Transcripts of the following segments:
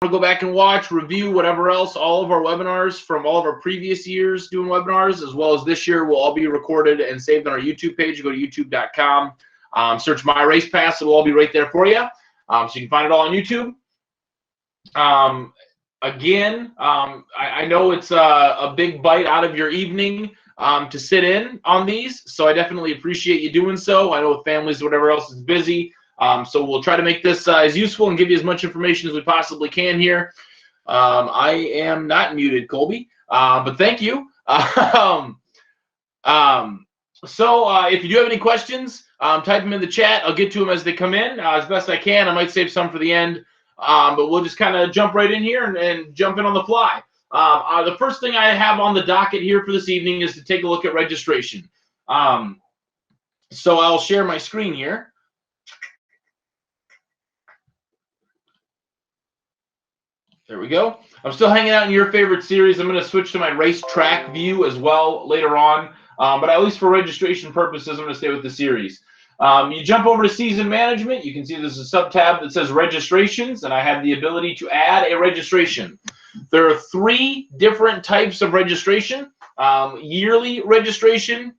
to go back and watch, review, whatever else, all of our webinars from all of our previous years doing webinars, as well as this year, will all be recorded and saved on our YouTube page. You go to youtube.com, search MyRacePass. It will all be right there for you. So you can find it all on YouTube. Again, I know it's a big bite out of your evening to sit in on these, so I definitely appreciate you doing so. I know with families, whatever else is busy. So we'll try to make this as useful and give you as much information as we possibly can here. I am not muted, Colby, but thank you. So if you do have any questions, type them in the chat. I'll get to them as they come in as best I can. I might save some for the end, but we'll just kind of jump right in here and jump in on the fly. The first thing I have on the docket here for this evening is to take a look at registration. So I'll share my screen here. There we go. I'm still hanging out in your favorite series. I'm going to switch to my racetrack view as well later on. But at least for registration purposes, I'm going to stay with the series. You jump over to season management. You can see there's a sub-tab that says registrations, and I have the ability to add a registration. There are 3 different types of registration. Yearly registration,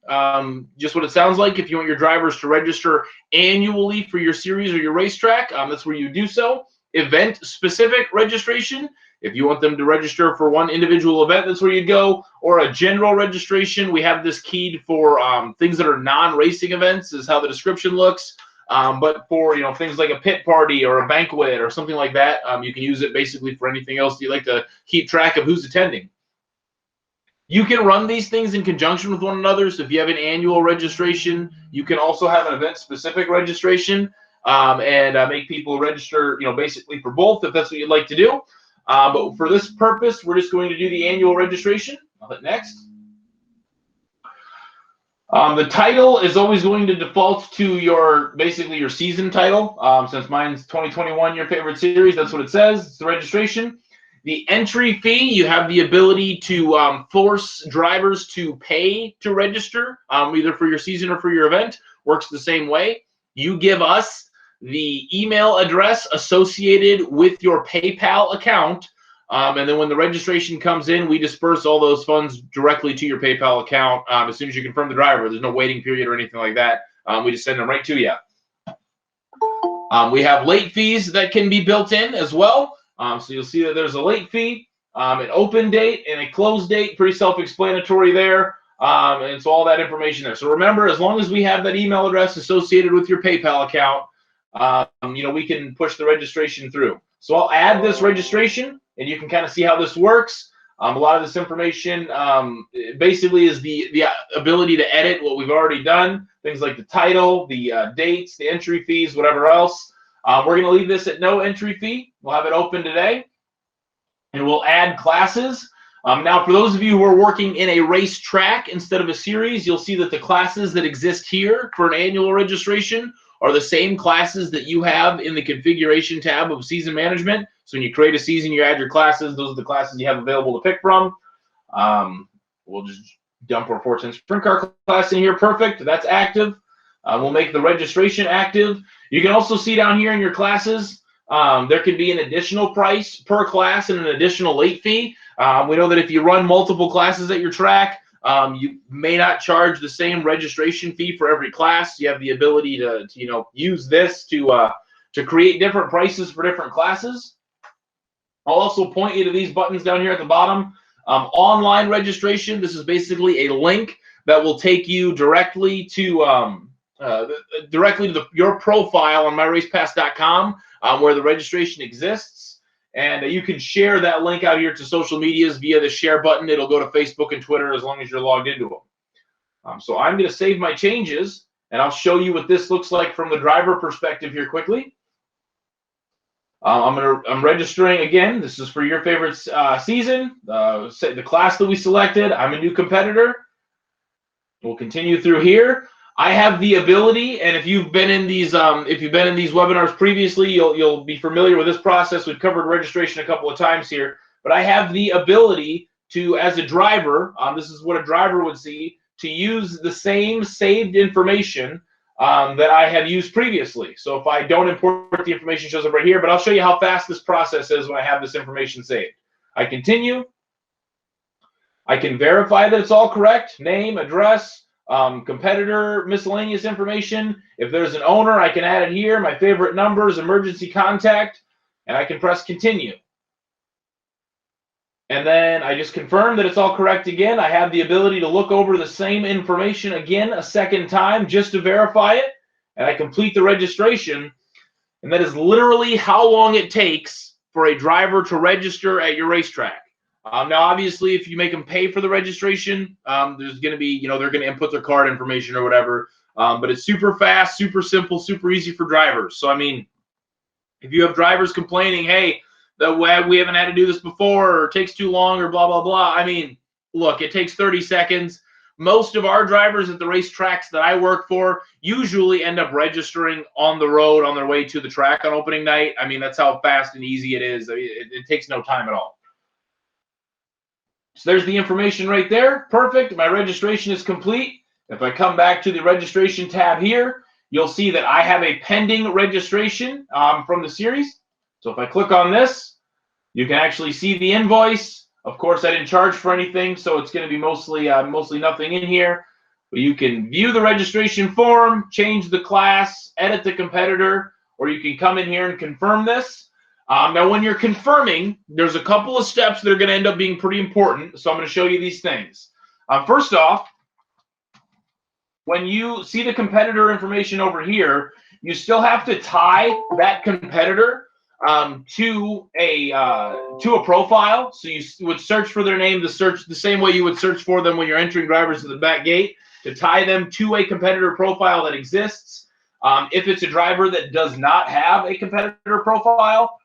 just what it sounds like. If you want your drivers to register annually for your series or your racetrack, that's where you do so. Event-specific registration, if you want them to register for one individual event, that's where you go. Or a general registration, we have this keyed for things that are non-racing events, is how the description looks. But for things like a pit party or a banquet or something like that, you can use it basically for anything else you like to keep track of who's attending. You can run these things in conjunction with one another. So if you have an annual registration, you can also have an event-specific registration. And make people register, basically for both, if that's what you'd like to do. But for this purpose, we're just going to do the annual registration. I'll hit next. The title is always going to default to basically your season title. Since mine's 2021, your favorite series, that's what it says. It's the registration. The entry fee, you have the ability to force drivers to pay to register, either for your season or for your event. Works the same way. You give us the email address associated with your PayPal account, and then when the registration comes in, we disperse all those funds directly to your PayPal account as soon as you confirm the driver. There's no waiting period or anything like that. We just send them right to you. We have late fees that can be built in as well. So you'll see that there's a late fee, an open date, and a close date. Pretty self-explanatory there. And so all that information there. So remember, as long as we have that email address associated with your PayPal account, we can push the registration through. So I'll add this registration, and you can kind of see how this works. A lot of this information basically is the ability to edit what we've already done, things like the title, the dates, the entry fees, whatever else. We're going to leave this at no entry fee. We'll have it open today, and we'll add classes. Now, for those of you who are working in a racetrack instead of a series, you'll see that the classes that exist here for an annual registration are the same classes that you have in the configuration tab of season management. So when you create a season, you add your classes. Those are the classes you have available to pick from. We'll just dump our 410 sprint car class in here. Perfect. That's active. We'll make the registration active. You can also see down here in your classes, there can be an additional price per class and an additional late fee. We know that if you run multiple classes at your track, you may not charge the same registration fee for every class. You have the ability to use this to create different prices for different classes. I'll also point you to these buttons down here at the bottom. Online registration. This is basically a link that will take you directly to your profile on MyRacePass.com, where the registration exists. And you can share that link out here to social medias via the share button. It'll go to Facebook and Twitter as long as you're logged into them. So I'm going to save my changes, and I'll show you what this looks like from the driver perspective here quickly. I'm registering again. This is for your favorite season, the class that we selected. I'm a new competitor. We'll continue through here. I have the ability, and if you've been in these webinars previously, you'll be familiar with this process. We've covered registration a couple of times here, but I have the ability to, as a driver, this is what a driver would see, to use the same saved information that I have used previously. So if I don't import, the information shows up right here, but I'll show you how fast this process is when I have this information saved. I continue. I can verify that it's all correct, name, address, competitor, miscellaneous information. If there's an owner, I can add it here, my favorite numbers, emergency contact, and I can press continue. And then I just confirm that it's all correct again. I have the ability to look over the same information again a second time just to verify it, and I complete the registration. And that is literally how long it takes for a driver to register at your racetrack. Now, obviously, if you make them pay for the registration, there's going to be, they're going to input their card information or whatever. But it's super fast, super simple, super easy for drivers. So, I mean, if you have drivers complaining, hey, we haven't had to do this before, or it takes too long, or blah, blah, blah. I mean, look, it takes 30 seconds. Most of our drivers at the racetracks that I work for usually end up registering on the road on their way to the track on opening night. I mean, that's how fast and easy it is. I mean, it takes no time at all. So there's the information right there. Perfect. My registration is complete. If I come back to the registration tab here, you'll see that I have a pending registration from the series. So if I click on this, you can actually see the invoice. Of course, I didn't charge for anything, so it's going to be mostly nothing in here. But you can view the registration form, change the class, edit the competitor, or you can come in here and confirm this. Now, when you're confirming, there's a couple of steps that are going to end up being pretty important. So I'm going to show you these things. First off, when you see the competitor information over here, you still have to tie that competitor to a profile. So you would search for their name, the same way you would search for them when you're entering drivers at the back gate, to tie them to a competitor profile that exists. If it's a driver that does not have a competitor profile,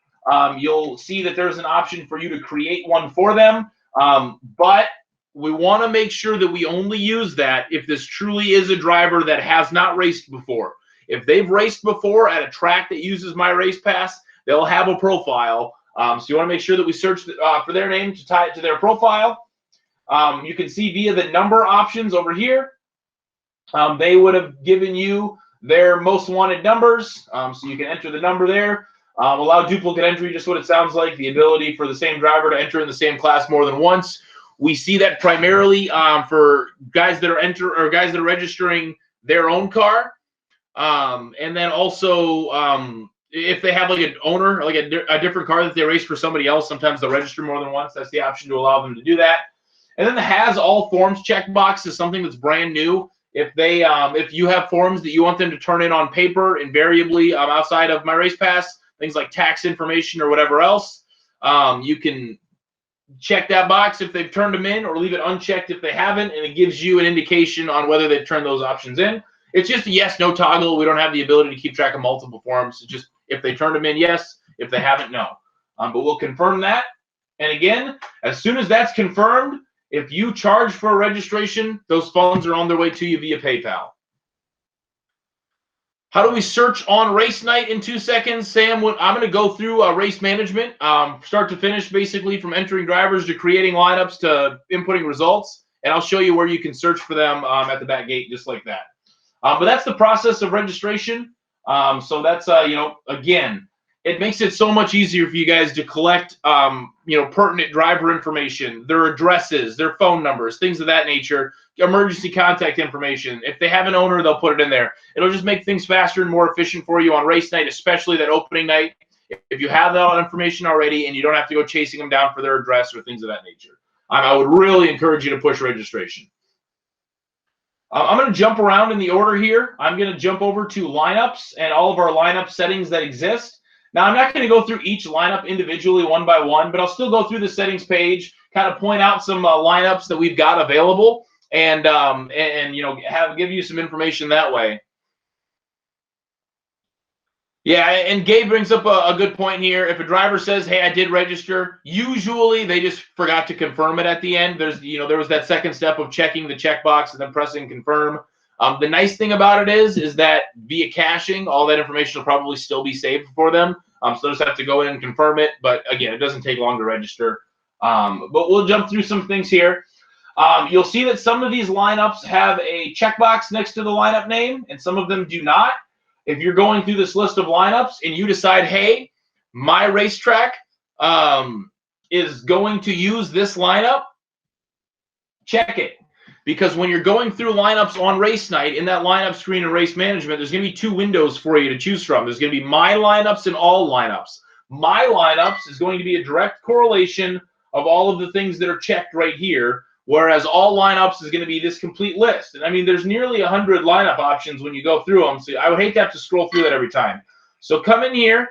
you'll see that there's an option for you to create one for them. But we want to make sure that we only use that if this truly is a driver that has not raced before. If they've raced before at a track that uses MyRacePass, they'll have a profile. So you want to make sure that we search for their name to tie it to their profile. You can see via the number options over here, they would have given you their most wanted numbers. So you can enter the number there. Allow duplicate entry, just what it sounds like, the ability for the same driver to enter in the same class more than once. We see that primarily for guys that are registering their own car. And then also if they have like an owner, like a different car that they race for somebody else, sometimes they'll register more than once. That's the option to allow them to do that. And then the has all forms checkbox is something that's brand new. If you have forms that you want them to turn in on paper, invariably outside of MyRacePass, things like tax information or whatever else, you can check that box if they've turned them in, or leave it unchecked if they haven't, and it gives you an indication on whether they've turned those options in. It's just a yes, no toggle. We don't have the ability to keep track of multiple forms. It's just if they turned them in, yes. If they haven't, no. But we'll confirm that. And again, as soon as that's confirmed, if you charge for a registration, those funds are on their way to you via PayPal. How do we search on race night in 2 seconds? Sam, I'm going to go through race management, start to finish, basically from entering drivers to creating lineups to inputting results. And I'll show you where you can search for them at the back gate, just like that. But that's the process of registration. So that's, again, it makes it so much easier for you guys to collect, pertinent driver information, their addresses, their phone numbers, things of that nature, emergency contact information. If they have an owner, they'll put it in there. It'll just make things faster and more efficient for you on race night, especially that opening night. If you have that information already and you don't have to go chasing them down for their address or things of that nature, I would really encourage you to push registration. I'm going to jump around in the order here. I'm going to jump over to lineups and all of our lineup settings that exist. Now, I'm not going to go through each lineup individually one by one, but I'll still go through the settings page, kind of point out some lineups that we've got available, and give you some information that way. Yeah, and Gabe brings up a good point here. If a driver says, "Hey, I did register," usually they just forgot to confirm it at the end. There was that second step of checking the checkbox and then pressing confirm. The nice thing about it is that via caching, all that information will probably still be saved for them. So they'll just have to go in and confirm it. But again, it doesn't take long to register. But we'll jump through some things here. You'll see that some of these lineups have a checkbox next to the lineup name, and some of them do not. If you're going through this list of lineups and you decide, hey, my racetrack is going to use this lineup, check it. Because when you're going through lineups on race night, in that lineup screen in race management, there's going to be 2 windows for you to choose from. There's going to be my lineups and all lineups. My lineups is going to be a direct correlation of all of the things that are checked right here, whereas all lineups is going to be this complete list. And I mean, there's nearly 100 lineup options when you go through them, so I would hate to have to scroll through that every time. So come in here,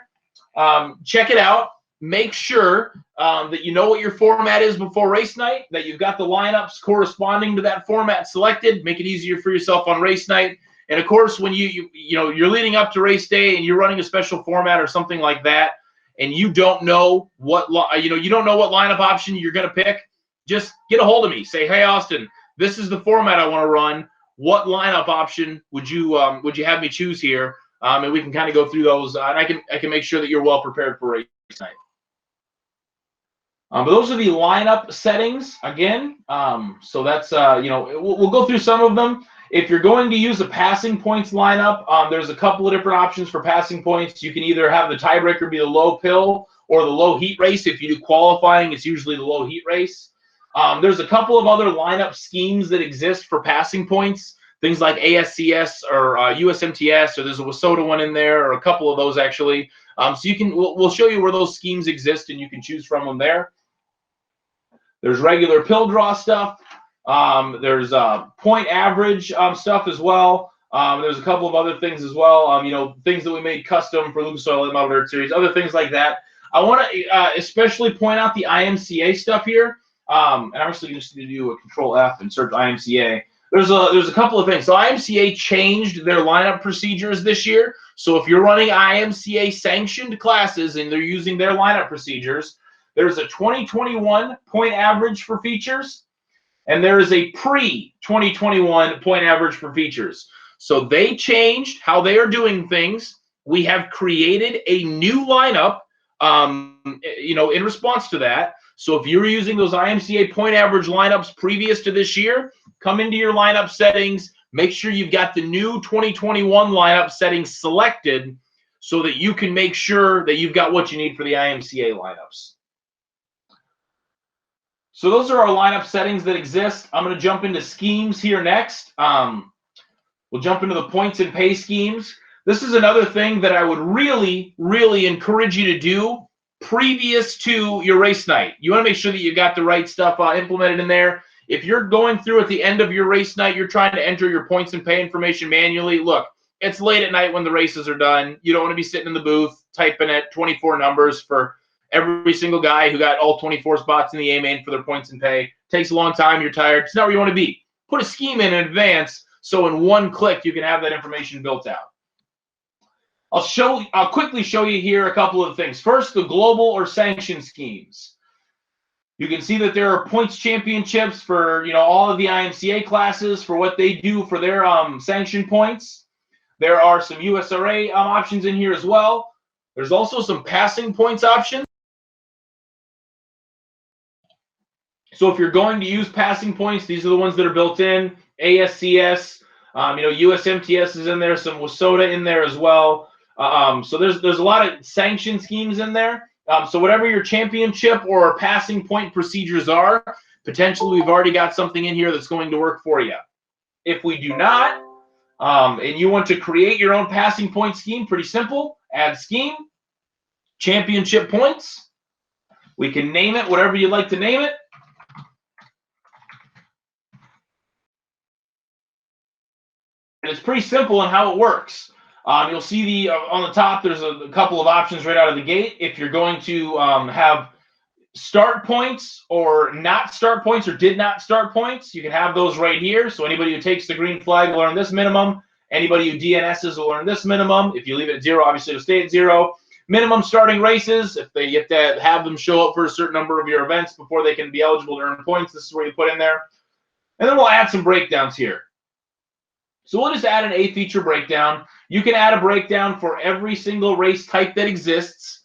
check it out. Make sure that you know what your format is before race night, that you've got the lineups corresponding to that format selected. Make it easier for yourself on race night. And of course, when you're leading up to race day and you're running a special format or something like that, and you don't know what you don't know what lineup option you're going to pick, just get a hold of me. Say, hey, Austin, this is the format I want to run. What lineup option would you have me choose here? And we can kind of go through those, and I can make sure that you're well prepared for race night. But those are the lineup settings again. So that's we'll go through some of them. If you're going to use a passing points lineup, there's a couple of different options for passing points. You can either have the tiebreaker be the low pill or the low heat race. If you do qualifying, it's usually the low heat race. There's a couple of other lineup schemes that exist for passing points, things like ASCS or USMTS, or there's a WSOTA one in there, or a couple of those actually. So we'll show you where those schemes exist, and you can choose from them there. There's regular pill draw stuff. There's point average stuff as well. There's a couple of other things as well. Things that we made custom for Lucas Oil Model Dirt Series, other things like that. I want to especially point out the IMCA stuff here. And I'm actually just going to do a Control F and search IMCA. There's a couple of things. So IMCA changed their lineup procedures this year. So if you're running IMCA sanctioned classes and they're using their lineup procedures, there's a 2021 point average for features, and there is a pre-2021 point average for features. So they changed how they are doing things. We have created a new lineup, in response to that. So if you're using those IMCA point average lineups previous to this year, come into your lineup settings, make sure you've got the new 2021 lineup settings selected so that you can make sure that you've got what you need for the IMCA lineups. So those are our lineup settings that exist. I'm going to jump into schemes here next. We'll jump into the points and pay schemes. This is another thing that I would really, really encourage you to do previous to your race night. You want to make sure that you got the right stuff implemented in there. If you're going through at the end of your race night, you're trying to enter your points and pay information manually. Look, it's late at night when the races are done. You don't want to be sitting in the booth typing at 24 numbers for every single guy who got all 24 spots in the A main for their points and pay. It takes a long time. You're tired. It's not where you want to be. Put a scheme in advance so in one click you can have that information built out. I'll quickly show you here a couple of things. First, the global or sanction schemes. You can see that there are points championships for all of the IMCA classes for what they do for their sanction points. There are some USRA options in here as well. There's also some passing points options. So if you're going to use passing points, these are the ones that are built in. ASCS, USMTS is in there, some WSOTA in there as well. So there's a lot of sanction schemes in there. So whatever your championship or passing point procedures are, potentially we've already got something in here that's going to work for you. If we do not, and you want to create your own passing point scheme, pretty simple. Add scheme, championship points. We can name it whatever you'd like to name it. And it's pretty simple in how it works. You'll see on the top, there's a couple of options right out of the gate. If you're going to have start points or not start points or did not start points, you can have those right here. So anybody who takes the green flag will earn this minimum. Anybody who DNSs will earn this minimum. If you leave it at 0, obviously it'll stay at 0. Minimum starting races, if they get to have them show up for a certain number of your events before they can be eligible to earn points, this is where you put in there. And then we'll add some breakdowns here. So we'll just add an A feature breakdown. You can add a breakdown for every single race type that exists.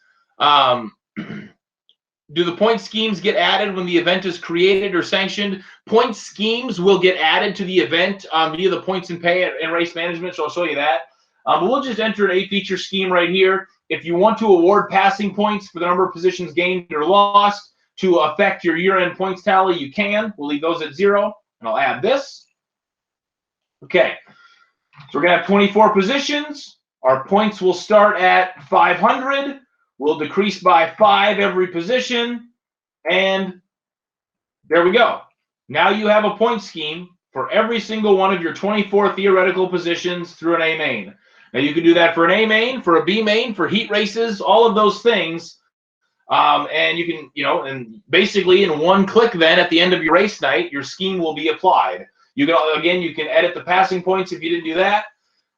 do the point schemes get added when the event is created or sanctioned? Point schemes will get added to the event via the points and pay and race management, so I'll show you that. But we'll just enter an 8-feature scheme right here. If you want to award passing points for the number of positions gained or lost to affect your year-end points tally, you can. We'll leave those at 0, and I'll add this. Okay, so we're going to have 24 positions. Our points will start at 500. We'll decrease by 5 every position, and there we go. Now you have a point scheme for every single one of your 24 theoretical positions through an A main. Now you can do that for an A main, for a B main, for heat races, all of those things. And you can, and basically in one click then at the end of your race night, your scheme will be applied. You can edit the passing points if you didn't do that.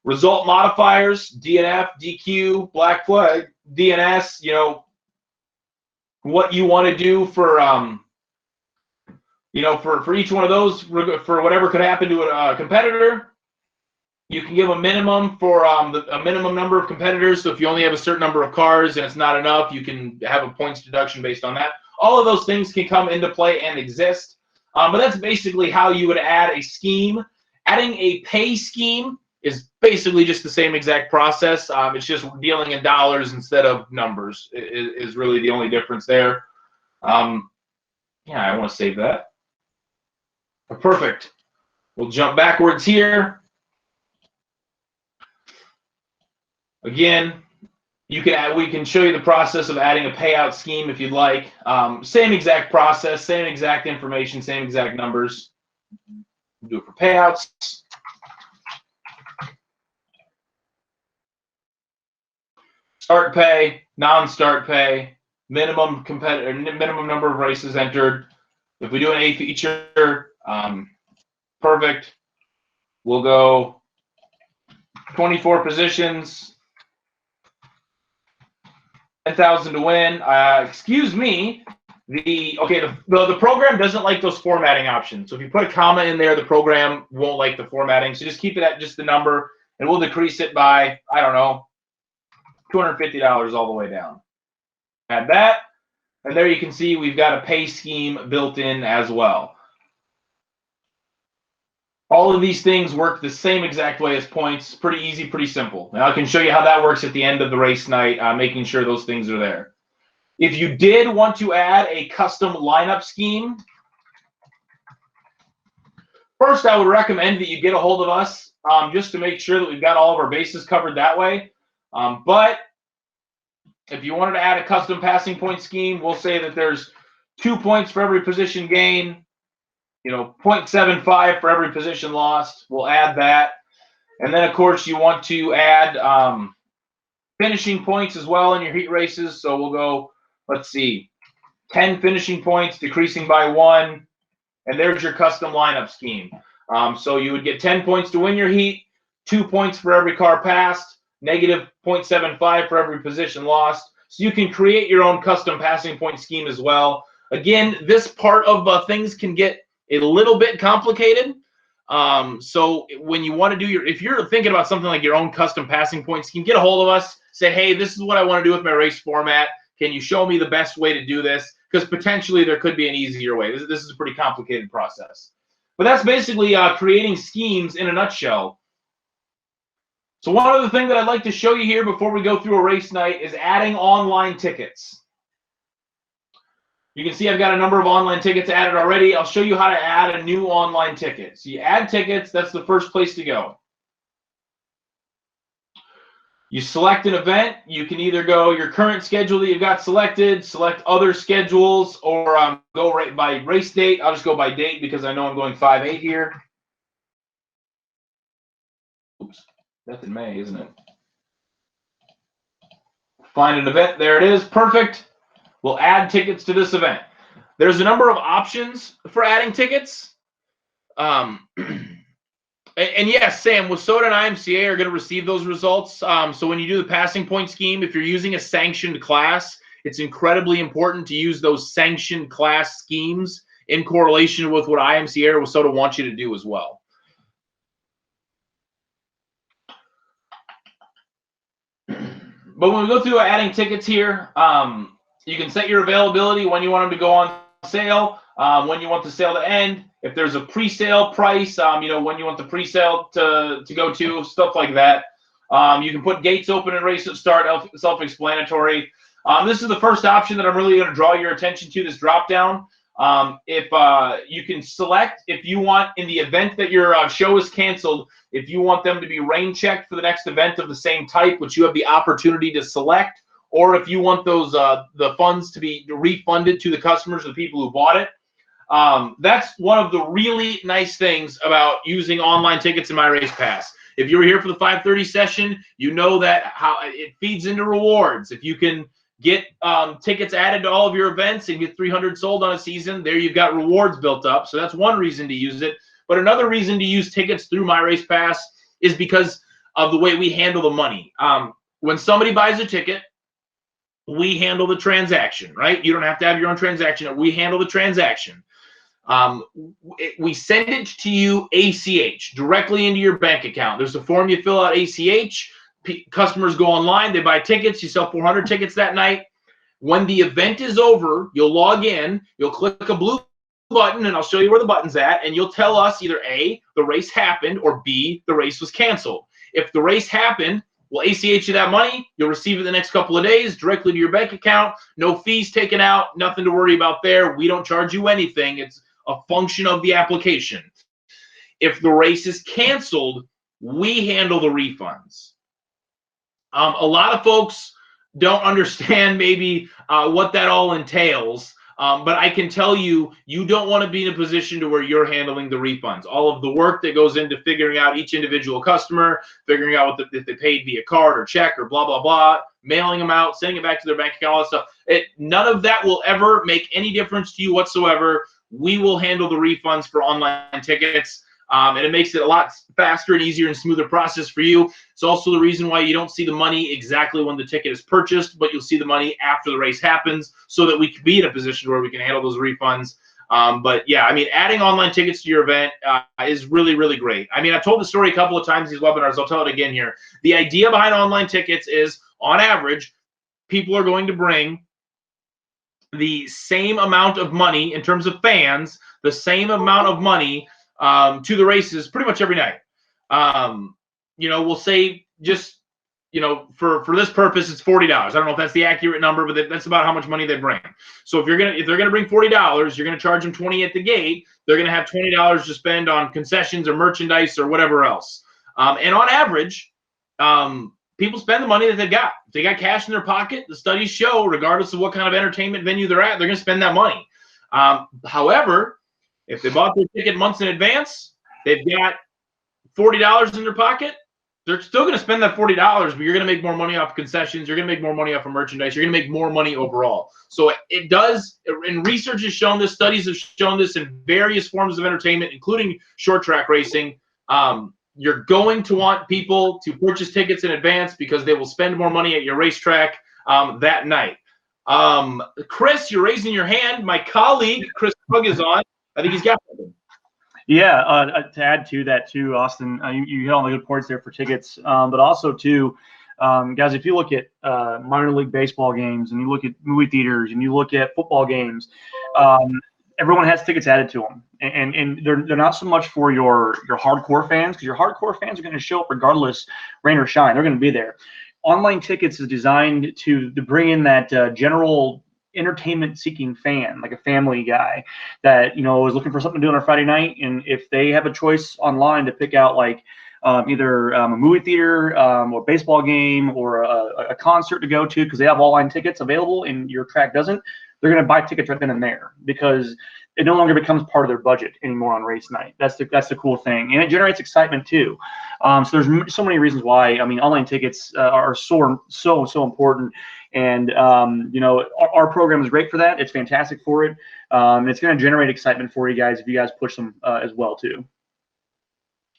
Result modifiers, DNF, DQ, black flag, DNS, what you want to do for, for each one of those, for whatever could happen to a competitor. You can give a minimum for a minimum number of competitors. So if you only have a certain number of cars and it's not enough, you can have a points deduction based on that. All of those things can come into play and exist. But that's basically how you would add a scheme. Adding a pay scheme is basically just the same exact process. It's just dealing in dollars instead of numbers is really the only difference there. Yeah, I want to save that. Perfect. We'll jump backwards here. Again, we can show you the process of adding a payout scheme if you'd like. Same exact process, same exact information, same exact numbers. We'll do it for payouts. Start pay, non-start pay, minimum number of races entered. If we do an A feature, perfect. We'll go 24 positions. 10,000 to win. Excuse me. The program doesn't like those formatting options. So if you put a comma in there, the program won't like the formatting. So just keep it at just the number, and we'll decrease it by, I don't know, $250 all the way down. Add that, and there you can see we've got a pay scheme built in as well. All of these things work the same exact way as points. Pretty easy, pretty simple. Now I can show you how that works at the end of the race night, making sure those things are there. If you did want to add a custom lineup scheme, first I would recommend that you get a hold of us just to make sure that we've got all of our bases covered that way. But if you wanted to add a custom passing point scheme, we'll say that there's 2 points for every position gain. 0.75 for every position lost. We'll add that. And then, of course, you want to add finishing points as well in your heat races. So we'll go, let's see, 10 finishing points, decreasing by 1. And there's your custom lineup scheme. So you would get 10 points to win your heat, 2 points for every car passed, negative 0.75 for every position lost. So you can create your own custom passing point scheme as well. Again, this part of things can get a little bit complicated. So when you want to do if you're thinking about something like your own custom passing point scheme, get a hold of us. Say, hey, this is what I want to do with my race format. Can you show me the best way to do this? Because potentially there could be an easier way. This is a pretty complicated process. But that's basically creating schemes in a nutshell. So one other thing that I'd like to show you here before we go through a race night is adding online tickets. You can see I've got a number of online tickets added already. I'll show you how to add a new online ticket. So you add tickets, that's the first place to go. You select an event. You can either go your current schedule that you've got selected, select other schedules, or go right by race date. I'll just go by date because I know I'm going 5/8 here. Oops, that's in May, isn't it? Find an event. There it is. Perfect. We'll add tickets to this event. There's a number of options for adding tickets. And yes, Sam, WISSOTA and IMCA are going to receive those results. So when you do the passing point scheme, if you're using a sanctioned class, it's incredibly important to use those sanctioned class schemes in correlation with what IMCA or WISSOTA want you to do as well. But when we go through adding tickets here, You can set your availability when you want them to go on sale, when you want the sale to end, if there's a pre-sale price, when you want the pre-sale to go to, stuff like that. You can put gates open and race at start, self-explanatory. This is the first option that I'm really going to draw your attention to, this drop-down. If you can select, if you want, in the event that your show is canceled, if you want them to be rain checked for the next event of the same type, which you have the opportunity to select, or if you want those the funds to be refunded to the customers, the people who bought it. That's one of the really nice things about using online tickets in MyRacePass. If you were here for the 5:30 session, you know that how it feeds into rewards. If you can get tickets added to all of your events and get 300 sold on a season, there you've got rewards built up. So that's one reason to use it. But another reason to use tickets through MyRacePass is because of the way we handle the money. When somebody buys a ticket, we handle the transaction, right? You don't have to have your own transaction. We handle the transaction. We send it to you ACH, directly into your bank account. There's a form you fill out ACH. Customers go online, they buy tickets. You sell 400 tickets that night. When the event is over, you'll log in, you'll click a blue button, and I'll show you where the button's at, and you'll tell us either A, the race happened, or B, the race was canceled. If the race happened, we'll ACH you that money. You'll receive it the next couple of days directly to your bank account. No fees taken out, nothing to worry about there. We don't charge you anything. It's a function of the application. If the race is canceled, we handle the refunds. A lot of folks don't understand maybe what that all entails. But I can tell you, you don't want to be in a position to where you're handling the refunds. All of the work that goes into figuring out each individual customer, figuring out if they paid via card or check or blah, blah, blah, mailing them out, sending it back to their bank account, all that stuff. None of that will ever make any difference to you whatsoever. We will handle the refunds for online tickets. And it makes it a lot faster and easier and smoother process for you. It's also the reason why you don't see the money exactly when the ticket is purchased, but you'll see the money after the race happens, so that we can be in a position where we can handle those refunds. But yeah, I mean, adding online tickets to your event is really, really great. I mean, I've told the story a couple of times in these webinars. I'll tell it again here. The idea behind online tickets is, on average, people are going to bring the same amount of money in terms of fans, the same amount of money to the races pretty much every night. We'll say just, for this purpose, it's $40. I don't know if that's the accurate number, but that's about how much money they bring. So if they're gonna bring $40, you're gonna charge them $20 at the gate. They're gonna have $20 to spend on concessions or merchandise or whatever else. And on average, people spend the money that they've got. If they got cash in their pocket, the studies show, regardless of what kind of entertainment venue they're at, they're gonna spend that money. However, if they bought their ticket months in advance, they've got $40 in their pocket, they're still going to spend that $40, but you're going to make more money off concessions. You're going to make more money off of merchandise. You're going to make more money overall. So it does, and research has shown this, studies have shown this in various forms of entertainment, including short track racing. You're going to want people to purchase tickets in advance because they will spend more money at your racetrack that night. Chris, you're raising your hand. My colleague, Chris Krug, is on. I think he's got something. Yeah, to add to that too, Austin, you hit on the good points there for tickets, but also too, guys, if you look at minor league baseball games and you look at movie theaters and you look at football games, everyone has tickets added to them, and they're not so much for your hardcore fans, because your hardcore fans are going to show up regardless, rain or shine. They're going to be there. Online tickets is designed to bring in that general entertainment-seeking fan, like a family guy that is looking for something to do on a Friday night, and if they have a choice online to pick out like either a movie theater or baseball game or a concert to go to because they have online tickets available and your track doesn't, they're going to buy tickets right then and there because it no longer becomes part of their budget anymore on race night. That's the cool thing, and it generates excitement too. So there's so many reasons why. I mean, online tickets are so important, and our program is great for that. It's fantastic for it. It's going to generate excitement for you guys if you guys push them as well too.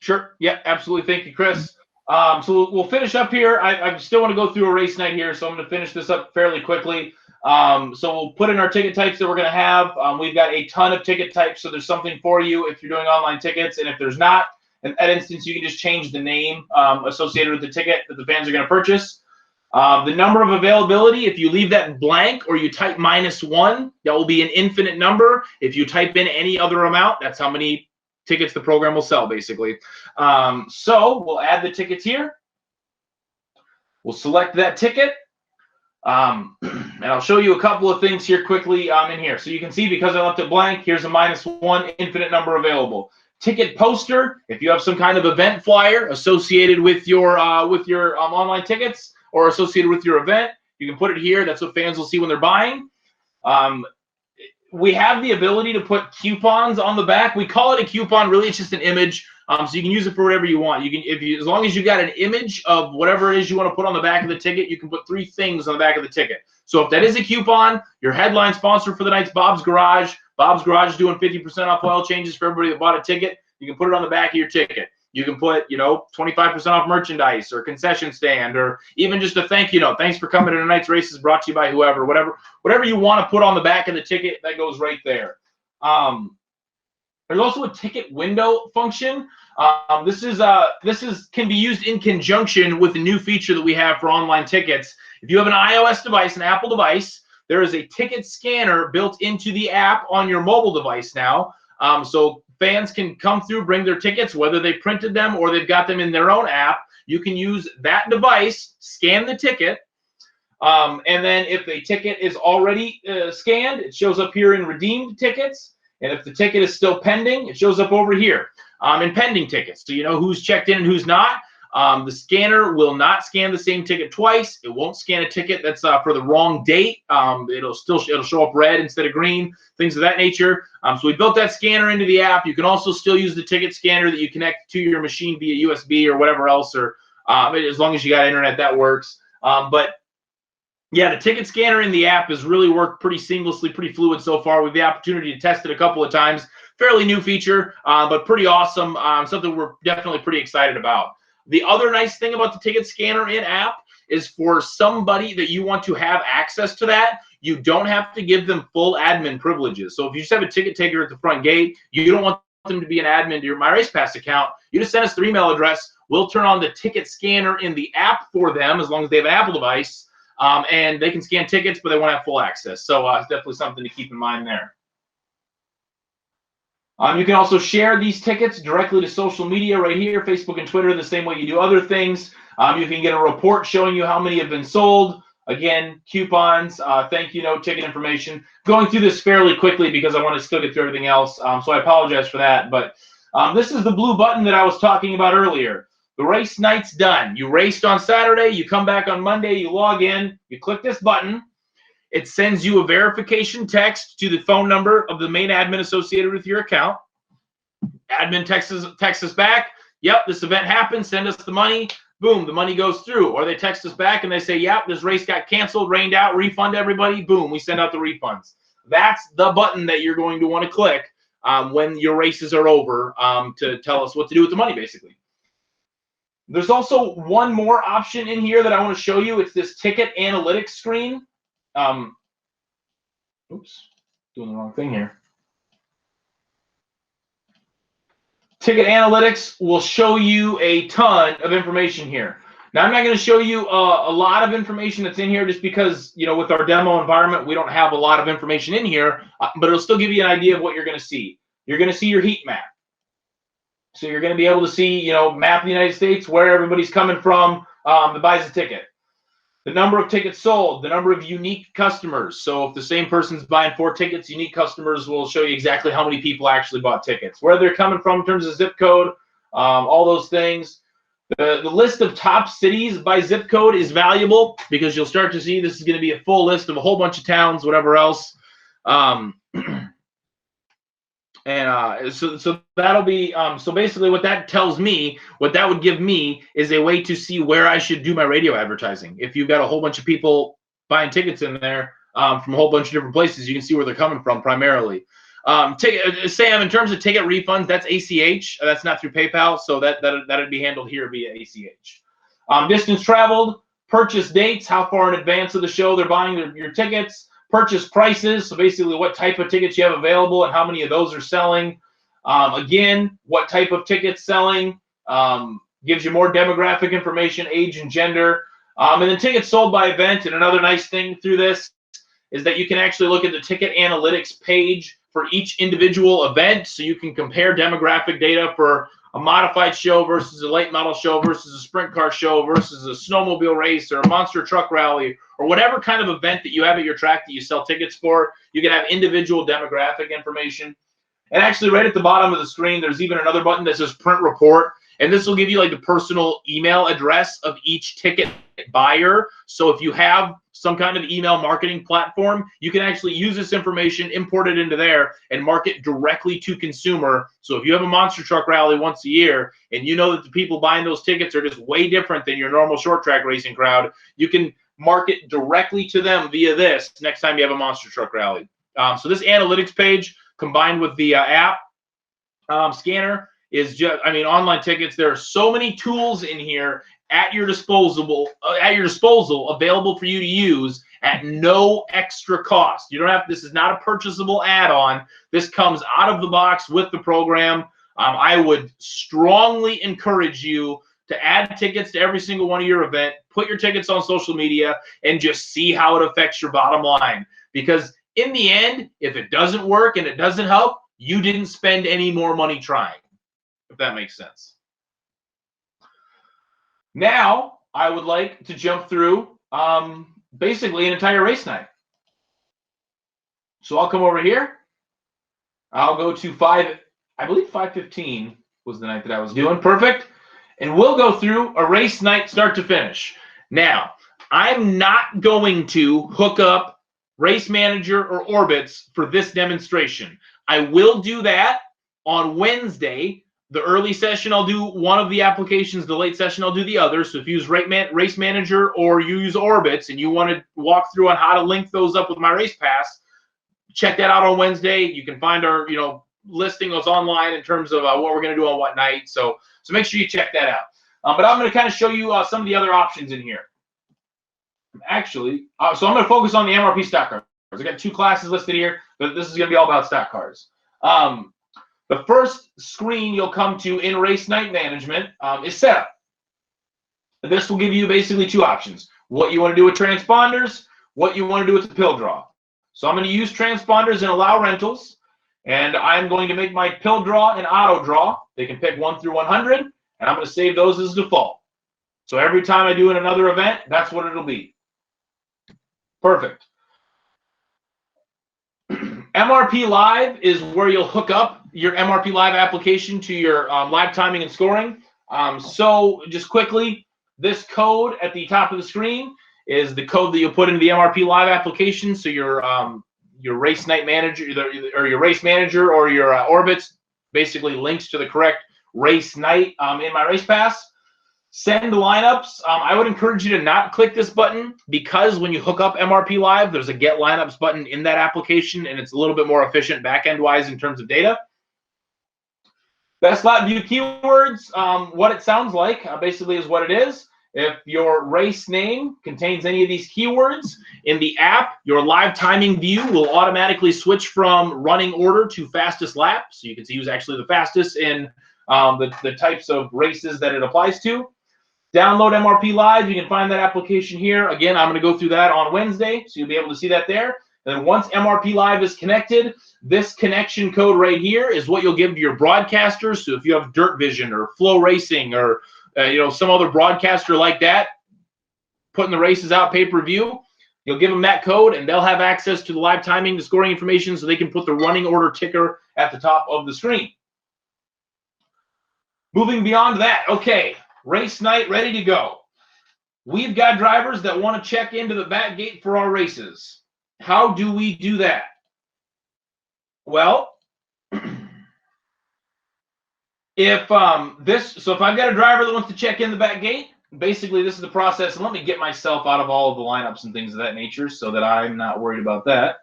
Sure. Yeah, absolutely. Thank you, Chris. So we'll finish up here. I still want to go through a race night here, so I'm going to finish this up fairly quickly. So we'll put in our ticket types that we're going to have. We've got a ton of ticket types, so there's something for you if you're doing online tickets. And if there's not, in that instance, you can just change the name associated with the ticket that the fans are going to purchase. The number of availability, if you leave that blank or you type -1, that will be an infinite number. If you type in any other amount, that's how many tickets the program will sell, basically. So we'll add the tickets here. We'll select that ticket. And I'll show you a couple of things here quickly in here. So you can see, because I left it blank, here's a -1, infinite number available. Ticket poster, if you have some kind of event flyer associated with your online tickets or associated with your event, you can put it here. That's what fans will see when they're buying. We have the ability to put coupons on the back. We call it a coupon. Really, it's just an image. So you can use it for whatever you want. You can, as long as you got an image of whatever it is you want to put on the back of the ticket, you can put 3 things on the back of the ticket. So if that is a coupon, your headline sponsor for the night's Bob's Garage. Bob's Garage is doing 50% off oil changes for everybody that bought a ticket. You can put it on the back of your ticket. You can put, 25% off merchandise or concession stand, or even just a thank you note. Thanks for coming to tonight's races, brought to you by whoever, whatever you want to put on the back of the ticket, that goes right there. There's also a ticket window function. This can be used in conjunction with the new feature that we have for online tickets. If you have an iOS device, an Apple device, there is a ticket scanner built into the app on your mobile device now. So fans can come through, bring their tickets, whether they printed them or they've got them in their own app. You can use that device, scan the ticket, and then if the ticket is already scanned, it shows up here in redeemed tickets. And if the ticket is still pending, it shows up over here in pending tickets. So you know who's checked in and who's not. The scanner will not scan the same ticket twice. It won't scan a ticket that's for the wrong date. It'll show up red instead of green, things of that nature. So we built that scanner into the app. You can also still use the ticket scanner that you connect to your machine via USB or whatever else, or as long as you got internet, that works. But yeah, the ticket scanner in the app has really worked pretty seamlessly, pretty fluid so far. We've the opportunity to test it a couple of times. Fairly new feature, but pretty awesome. Something we're definitely pretty excited about. The other nice thing about the ticket scanner in app is, for somebody that you want to have access to that, you don't have to give them full admin privileges. So if you just have a ticket taker at the front gate, you don't want them to be an admin to your MyRacePass account, you just send us their email address. We'll turn on the ticket scanner in the app for them, as long as they have an Apple device. And they can scan tickets, but they won't have full access. So it's definitely something to keep in mind there. You can also share these tickets directly to social media right here, Facebook and Twitter, the same way you do other things. You can get a report showing you how many have been sold. Again, coupons, thank you note, ticket information. Going through this fairly quickly because I want to still get through everything else. So I apologize for that. But this is the blue button that I was talking about earlier. The race night's done. You raced on Saturday. You come back on Monday. You log in. You click this button. It sends you a verification text to the phone number of the main admin associated with your account. Admin texts us back. Yep, this event happened. Send us the money. Boom, the money goes through. Or they text us back and they say, yep, this race got canceled, rained out, refund everybody. Boom, we send out the refunds. That's the button that you're going to want to click when your races are over to tell us what to do with the money, basically. There's also one more option in here that I want to show you. It's this ticket analytics screen. Oops, doing the wrong thing here. Ticket analytics will show you a ton of information here. Now, I'm not going to show you a lot of information that's in here just because, with our demo environment, we don't have a lot of information in here, but it'll still give you an idea of what you're going to see. You're going to see your heat map. So you're going to be able to see, map of the United States, where everybody's coming from that buys a ticket. The number of tickets sold, the number of unique customers. So if the same person's buying 4 tickets, unique customers will show you exactly how many people actually bought tickets, where they're coming from in terms of zip code, all those things. The list of top cities by zip code is valuable because you'll start to see this is going to be a full list of a whole bunch of towns, whatever else. So that'll be so basically what that tells me, what that would give me, is a way to see where I should do my radio advertising. If you've got a whole bunch of people buying tickets in there from a whole bunch of different places, you can see where they're coming from primarily. Sam, in terms of ticket refunds, that's ACH. That's not through PayPal, so that'd be handled here via ACH. Distance traveled, purchase dates, how far in advance of the show they're buying your tickets. Purchase prices, so basically what type of tickets you have available and how many of those are selling. Again, what type of tickets selling, gives you more demographic information, age and gender. And then tickets sold by event. And another nice thing through this is that you can actually look at the ticket analytics page for each individual event. So you can compare demographic data for a modified show versus a late model show versus a sprint car show versus a snowmobile race or a monster truck rally or whatever kind of event that you have at your track that you sell tickets for. You can have individual demographic information. And actually right at the bottom of the screen, there's even another button that says print report. And this will give you like the personal email address of each ticket buyer. So if you have some kind of email marketing platform, you can actually use this information, import it into there, and market directly to consumer. So if you have a monster truck rally once a year, and you know that the people buying those tickets are just way different than your normal short track racing crowd, you can market directly to them via this next time you have a monster truck rally. So this analytics page combined with the app scanner is just, I mean, online tickets. There are so many tools in here at your disposal available for you to use at no extra cost. You don't have, this is not a purchasable add-on. This comes out of the box with the program. I would strongly encourage you to add tickets to every single one of your event, put your tickets on social media, and just see how it affects your bottom line. Because in the end, if it doesn't work and it doesn't help, you didn't spend any more money trying, if that makes sense. Now, I would like to jump through basically an entire race night. So I'll come over here. I'll go to I believe 5:15 was the night that I was doing. Perfect. And we'll go through a race night start to finish. Now, I'm not going to hook up Race Manager or Orbits for this demonstration. I will do that on Wednesday. The early session, I'll do one of the applications. The late session, I'll do the other. So if you use Race Manager or you use Orbits and you want to walk through on how to link those up with MyRacePass, check that out on Wednesday. You can find our, listing those online in terms of what we're going to do on what night. So make sure you check that out. But I'm going to kind of show you some of the other options in here. Actually, so I'm going to focus on the MRP stock cars. I got two classes listed here, but this is going to be all about stock cars. The first screen you'll come to in Race Night Management is Setup. This will give you basically two options: what you want to do with transponders, what you want to do with the pill draw. So I'm going to use transponders and allow rentals, and I'm going to make my pill draw and auto draw. They can pick 1 through 100, and I'm going to save those as default. So every time I do in another event, that's what it'll be. Perfect. MRP Live is where you'll hook up your MRP Live application to your live timing and scoring. So just quickly, this code at the top of the screen is the code that you'll put into the MRP Live application. So your Race Night Manager or your Race Manager or your Orbits basically links to the correct race night in MyRacePass. Send lineups. I would encourage you to not click this button because when you hook up MRP Live, there's a Get Lineups button in that application, and it's a little bit more efficient back-end-wise in terms of data. Best lot view keywords. What it sounds like basically is what it is. If your race name contains any of these keywords in the app, your live timing view will automatically switch from running order to fastest lap. So you can see who's actually the fastest in the types of races that it applies to. Download MRP Live. You can find that application here. Again, I'm going to go through that on Wednesday, so you'll be able to see that there. And then once MRP Live is connected, this connection code right here is what you'll give to your broadcasters. So if you have Dirt Vision or Flow Racing or some other broadcaster like that, putting the races out pay-per-view, you'll give them that code, and they'll have access to the live timing, the scoring information, so they can put the running order ticker at the top of the screen. Moving beyond that, okay, race night ready to go. We've got drivers that want to check into the back gate for our races. How do we do that? Well, if I've got a driver that wants to check in the back gate, basically this is the process. And let me get myself out of all of the lineups and things of that nature so that I'm not worried about that.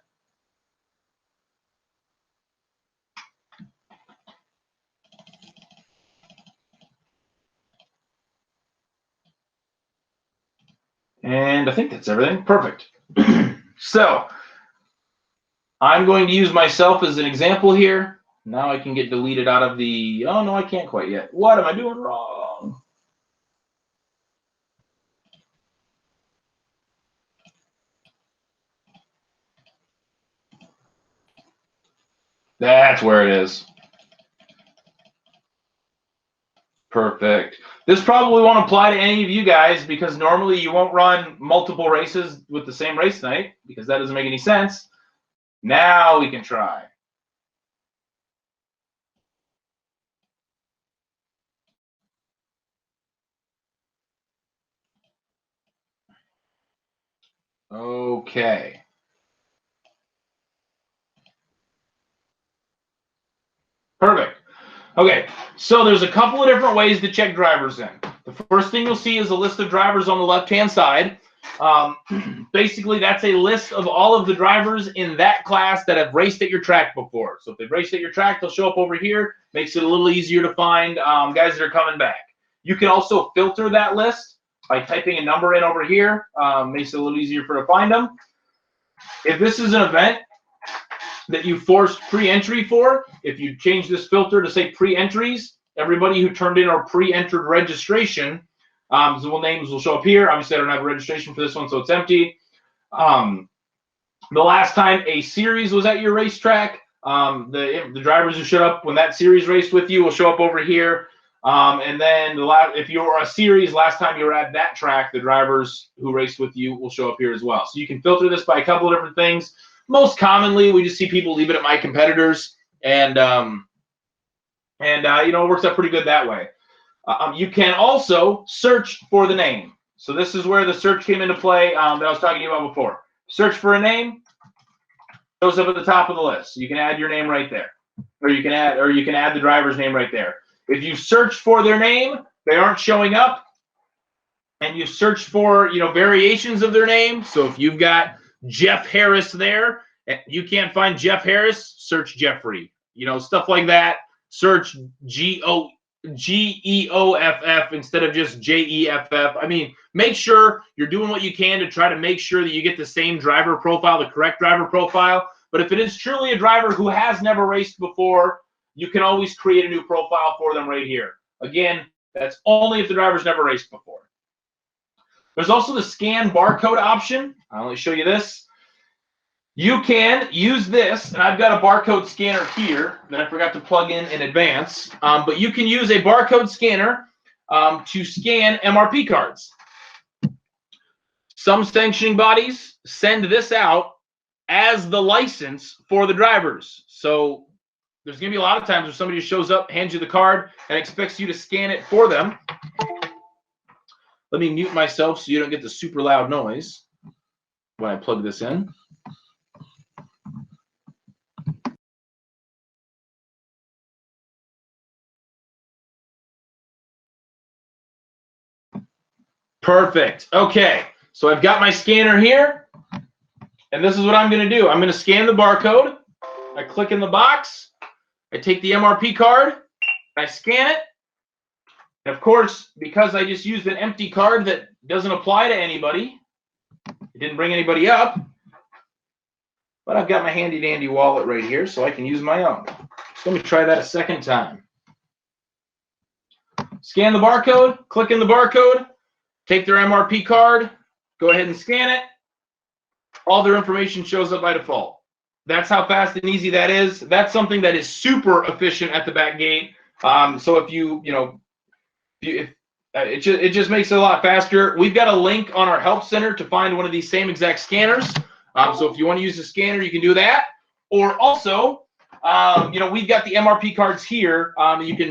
And I think that's everything. Perfect. So I'm going to use myself as an example here. Now I can get deleted out of the, oh no, I can't quite yet. What am I doing wrong? That's where it is. Perfect. This probably won't apply to any of you guys because normally you won't run multiple races with the same race night because that doesn't make any sense. Now we can try. Okay. Perfect. Okay, so there's a couple of different ways to check drivers in. The first thing you'll see is a list of drivers on the left-hand side. Basically, that's a list of all of the drivers in that class that have raced at your track before. So if they've raced at your track, they'll show up over here. Makes it a little easier to find guys that are coming back. You can also filter that list by typing a number in over here. Makes it a little easier to find them. If this is an event that you forced pre-entry for, if you change this filter to say pre-entries, everybody who turned in our pre-entered registration, the names will show up here. Obviously, I don't have a registration for this one, so it's empty. The last time a series was at your racetrack, the drivers who showed up when that series raced with you will show up over here. And then if you were a series last time you were at that track, the drivers who raced with you will show up here as well. So you can filter this by a couple of different things. Most commonly, we just see people leave it at my competitors, and it works out pretty good that way. You can also search for the name. So this is where the search came into play that I was talking to you about before. Search for a name, shows up at the top of the list. You can add your name right there, or you can add the driver's name right there. If you search for their name, they aren't showing up, and you search for variations of their name. So if you've got Jeff Harris there, you can't find Jeff Harris, search Jeffrey. Stuff like that. Search Geoff instead of just Jeff. I mean, make sure you're doing what you can to try to make sure that you get the same driver profile, the correct driver profile. But if it is truly a driver who has never raced before, you can always create a new profile for them right here. Again, that's only if the driver's never raced before. There's also the scan barcode option. I'll only show you this. You can use this, and I've got a barcode scanner here that I forgot to plug in advance, but you can use a barcode scanner to scan MRP cards. Some sanctioning bodies send this out as the license for the drivers. So there's going to be a lot of times where somebody shows up, hands you the card, and expects you to scan it for them. Let me mute myself so you don't get the super loud noise when I plug this in. Perfect. Okay, so I've got my scanner here, and this is what I'm going to do. I'm going to scan the barcode. I click in the box. I take the MRP card. I scan it. And of course, because I just used an empty card that doesn't apply to anybody, it didn't bring anybody up, but I've got my handy-dandy wallet right here, so I can use my own. So let me try that a second time. Scan the barcode, click in the barcode, take their MRP card, go ahead and scan it. All their information shows up by default. That's how fast and easy that is. That's something that is super efficient at the back gate. So if it just makes it a lot faster. We've got a link on our help center to find one of these same exact scanners. So if you want to use the scanner, you can do that. Or also, we've got the MRP cards here.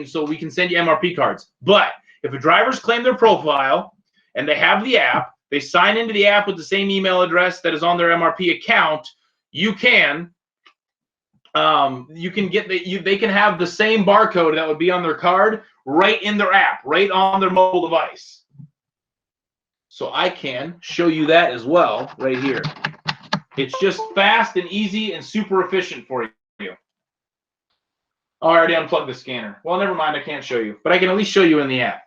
So we can send you MRP cards. But if a driver's claimed their profile and they have the app, they sign into the app with the same email address that is on their MRP account, they can have the same barcode that would be on their card right in their app, right on their mobile device. So I can show you that as well right here. It's just fast and easy and super efficient for you. Oh, I already unplugged the scanner. Well, never mind, I can't show you, but I can at least show you in the app.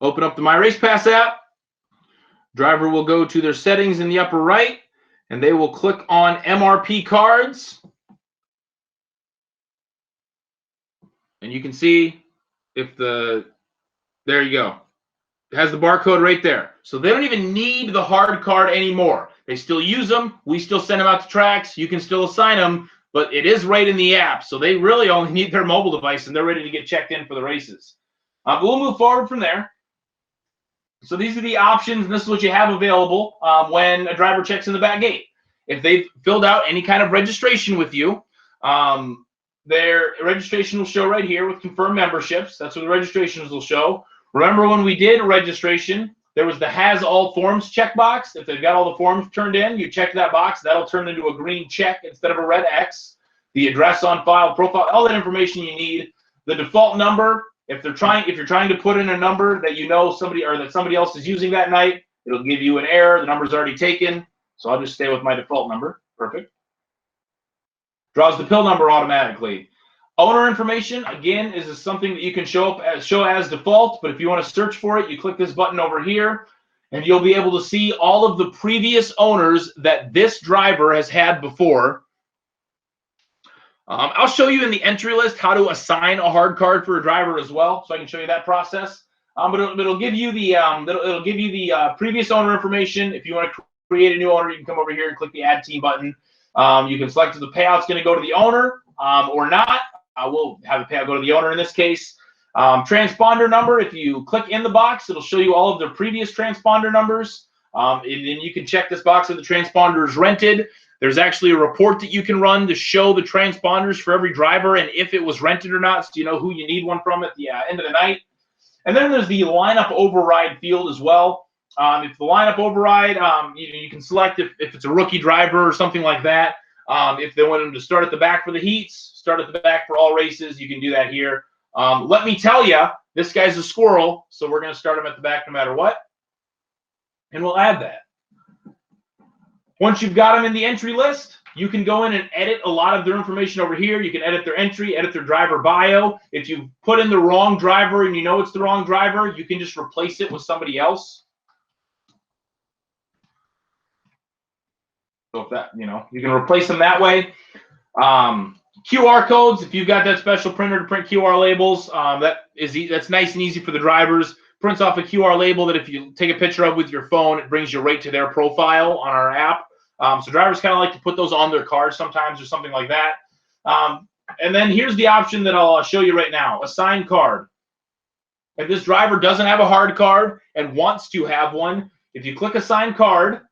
Open up the MyRacePass app. Driver will go to their settings in the upper right, and they will click on MRP cards. And you can see there you go. has the barcode right there. So they don't even need the hard card anymore. They still use them. We still send them out to tracks. You can still assign them, but it is right in the app. So they really only need their mobile device, and they're ready to get checked in for the races. But we'll move forward from there. So these are the options, and this is what you have available when a driver checks in the back gate. If they've filled out any kind of registration with you, their registration will show right here with confirmed memberships. That's where the registrations will show. Remember when we did registration, there was the has all forms checkbox. If they've got all the forms turned in, you check that box. That'll turn into a green check instead of a red X. The address on file, profile, all that information you need. The default number, if you're trying to put in a number that you know somebody or that somebody else is using that night, it'll give you an error. The number's already taken. So I'll just stay with my default number. Perfect. Draws the pill number automatically. Owner information, again, is something that you can show as default, but if you want to search for it, you click this button over here, and you'll be able to see all of the previous owners that this driver has had before. I'll show you in the entry list how to assign a hard card for a driver as well, so I can show you that process. But it'll give you the previous owner information. If you want to create a new owner, you can come over here and click the Add Team button. You can select if the payout's going to go to the owner or not. We'll have the payout go to the owner in this case. Transponder number, if you click in the box, it'll show you all of their previous transponder numbers. And then you can check this box if the transponder is rented. There's actually a report that you can run to show the transponders for every driver and if it was rented or not, so you know who you need one from at the end of the night. And then there's the lineup override field as well. If the lineup override, you can select if it's a rookie driver or something like that. If they want them to start at the back for the heats, start at the back for all races, you can do that here. Let me tell you, this guy's a squirrel, so we're going to start him at the back no matter what. And we'll add that. Once you've got them in the entry list, you can go in and edit a lot of their information over here. You can edit their entry, edit their driver bio. If you put in the wrong driver and you know it's the wrong driver, you can just replace it with somebody else. So if that, you can replace them that way. QR codes, if you've got that special printer to print QR labels, that's nice and easy for the drivers. Prints off a QR label that if you take a picture of with your phone, it brings you right to their profile on our app. So drivers kind of like to put those on their cars sometimes or something like that. And then here's the option that I'll show you right now, assign card. If this driver doesn't have a hard card and wants to have one, if you click assign card,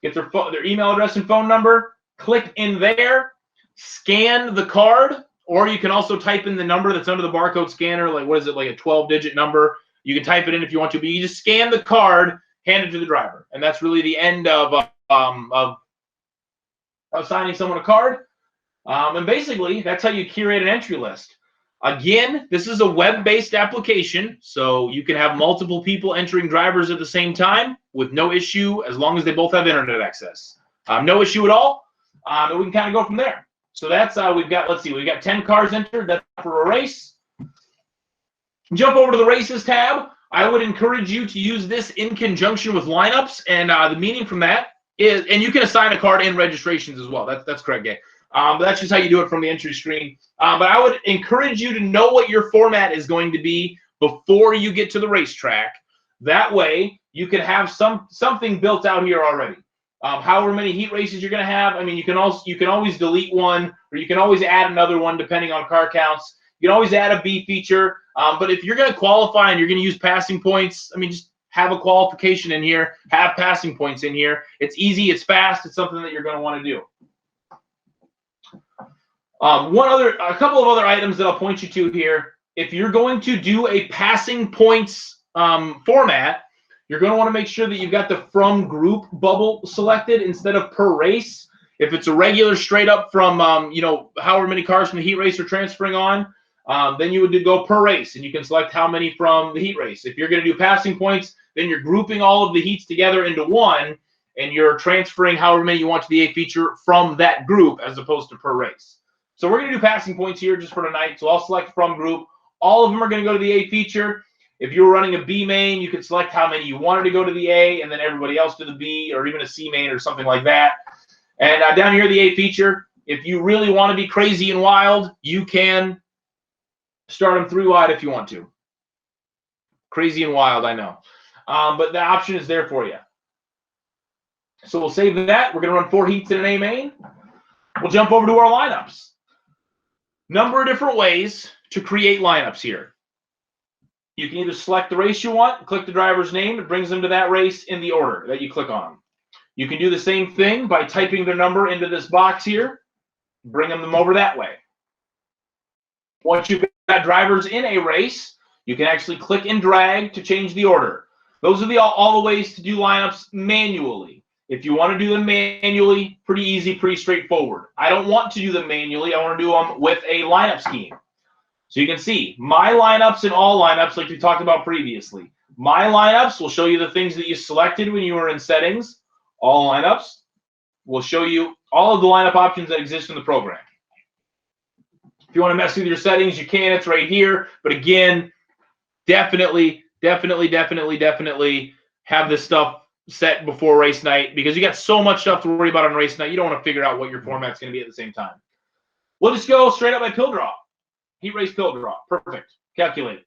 get their email address and phone number, click in there, scan the card, or you can also type in the number that's under the barcode scanner, like what is it, like a 12-digit number. You can type it in if you want to, but you just scan the card, hand it to the driver. And that's really the end of assigning someone a card. And basically, that's how you curate an entry list. Again, this is a web-based application, so you can have multiple people entering drivers at the same time with no issue as long as they both have internet access. No issue at all, and we can kind of go from there. So that's, we've got 10 cars entered. That's for a race. Jump over to the races tab. I would encourage you to use this in conjunction with lineups, and the meaning from that is, and you can assign a card in registrations as well. That's correct, Gay. But that's just how you do it from the entry screen. But I would encourage you to know what your format is going to be before you get to the racetrack. That way, you can have something built out here already. However many heat races you're going to have. I mean, you can always delete one, or you can always add another one depending on car counts. You can always add a B feature. But if you're going to qualify and you're going to use passing points, I mean, just have a qualification in here, have passing points in here. It's easy, it's fast, it's something that you're going to want to do. A couple of other items that I'll point you to here. If you're going to do a passing points format, you're going to want to make sure that you've got the from group bubble selected instead of per race. If it's a regular straight up from, however many cars from the heat race are transferring on, then you would go per race, and you can select how many from the heat race. If you're going to do passing points, then you're grouping all of the heats together into one, and you're transferring however many you want to the A feature from that group as opposed to per race. So we're going to do passing points here just for tonight. So I'll select from group. All of them are going to go to the A feature. If you were running a B main, you could select how many you wanted to go to the A, and then everybody else to the B, or even a C main or something like that. And down here, the A feature, if you really want to be crazy and wild, you can start them 3 wide if you want to. Crazy and wild, I know. but the option is there for you. So we'll save that. We're going to run 4 heats in an A main. We'll jump over to our lineups. Number of different ways to create lineups here. You can either select the race you want, click the driver's name, it brings them to that race in the order that you click on them. You can do the same thing by typing their number into this box here, bring them over that way. Once you've got drivers in a race, you can actually click and drag to change the order. Those are all the ways to do lineups manually. If you want to do them manually, pretty easy, pretty straightforward. I don't want to do them manually. I want to do them with a lineup scheme. So you can see my lineups and all lineups like we talked about previously. My lineups will show you the things that you selected when you were in settings. All lineups will show you all of the lineup options that exist in the program. If you want to mess with your settings, you can. It's right here. But again, definitely have this stuff set before race night because you got so much stuff to worry about on race night. You don't want to figure out what your format's going to be at the same time. We'll just go straight up by pill draw. Heat race pill draw. Perfect. Calculate.